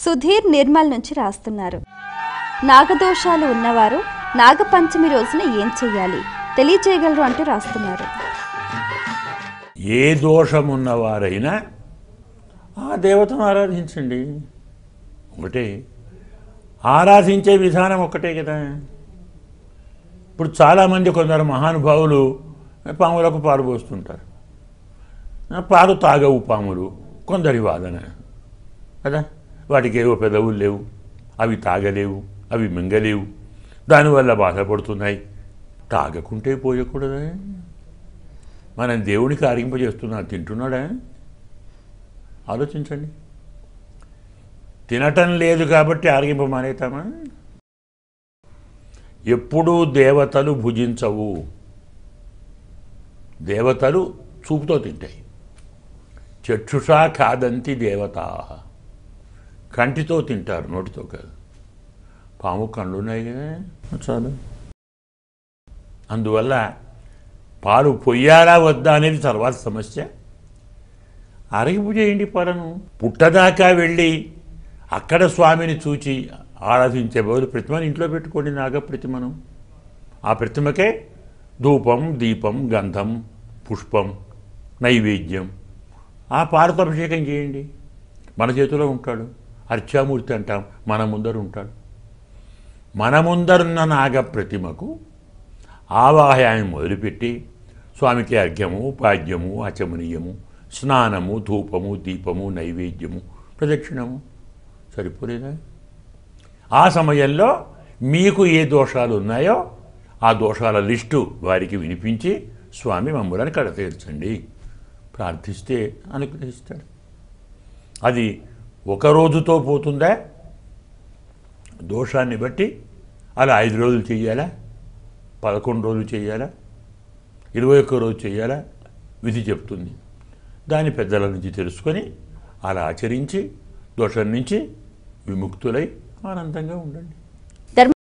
సుధీర్ నిర్మల్ నుంచి రాస్తున్నారు. నాగదోషాలు ఉన్నవారు నాగపంచమి రోజున ఏం చెయ్యాలి తెలియజేయగలరు అంటూ రాస్తున్నారు. ఏ దోషం ఉన్నవారైనా ఆ దేవతను ఆరాధించండి. ఒకటే ఆరాధించే విధానం ఒకటే కదా. ఇప్పుడు చాలామంది కొందరు మహానుభావులు పాములకు పాలు పోస్తుంటారు. పాలు తాగవు పాములు, కొందరి వాదన కదా. వాటికి ఏవో పెదవులు లేవు, అవి తాగలేవు, అవి మింగలేవు, దానివల్ల బాధపడుతున్నాయి. తాగకుంటే పోయకూడదా? మనం దేవునికి ఆరింపజేస్తున్నా, తింటున్నాడా? ఆలోచించండి. తినటం లేదు కాబట్టి ఆరగింప మానేతామా? ఎప్పుడూ దేవతలు భుజించవు. దేవతలు చూపుతో తింటాయి. చక్షుషా ఖాదంతి దేవతా, కంటితో తింటారు, నోటితో కాదు. పాము కళ్ళు ఉన్నాయి కదా, చాలు. అందువల్ల పాలు పొయ్యాలా వద్దా అనేది తర్వాత సమస్య. అరగింపు చేయండి పాలను. పుట్టదాకా వెళ్ళి అక్కడ స్వామిని చూచి ఆరాధించే బదులు ప్రతిమను ఇంట్లో పెట్టుకోండి, నాగప్రతిమను. ఆ ప్రతిమకే ధూపం, దీపం, గంధం, పుష్పం, నైవేద్యం, ఆ పాలతో అభిషేకం చేయండి. మన చేతిలో ఉంటాడు, అర్చామూర్తి అంటాం, మన ముందర ఉంటాడు. మన ముందరున్న నాగప్రతిమకు ఆవాహయాన్ని మొదలుపెట్టి స్వామికి అర్ఘ్యము, పాద్యము, ఆచమనీయము, స్నానము, ధూపము, దీపము, నైవేద్యము, ప్రదక్షిణము సరిపోలేదా? ఆ సమయంలో మీకు ఏ దోషాలు ఉన్నాయో ఆ దోషాల లిస్టు వారికి వినిపించి స్వామి మమ్ములను కడతీర్చండి ప్రార్థిస్తే అనుగ్రహిస్తాడు. అది ఒక రోజుతో పోతుందా? దోషాన్ని బట్టి అలా 5 రోజులు చేయాలా, 11 రోజులు చేయాలా, 21 రోజు చేయాలా, విధి చెప్తుంది. దాని పెద్దల నుంచి తెలుసుకొని అలా ఆచరించి దోషం నుంచి విముక్తులై ఆనందంగా ఉండండి.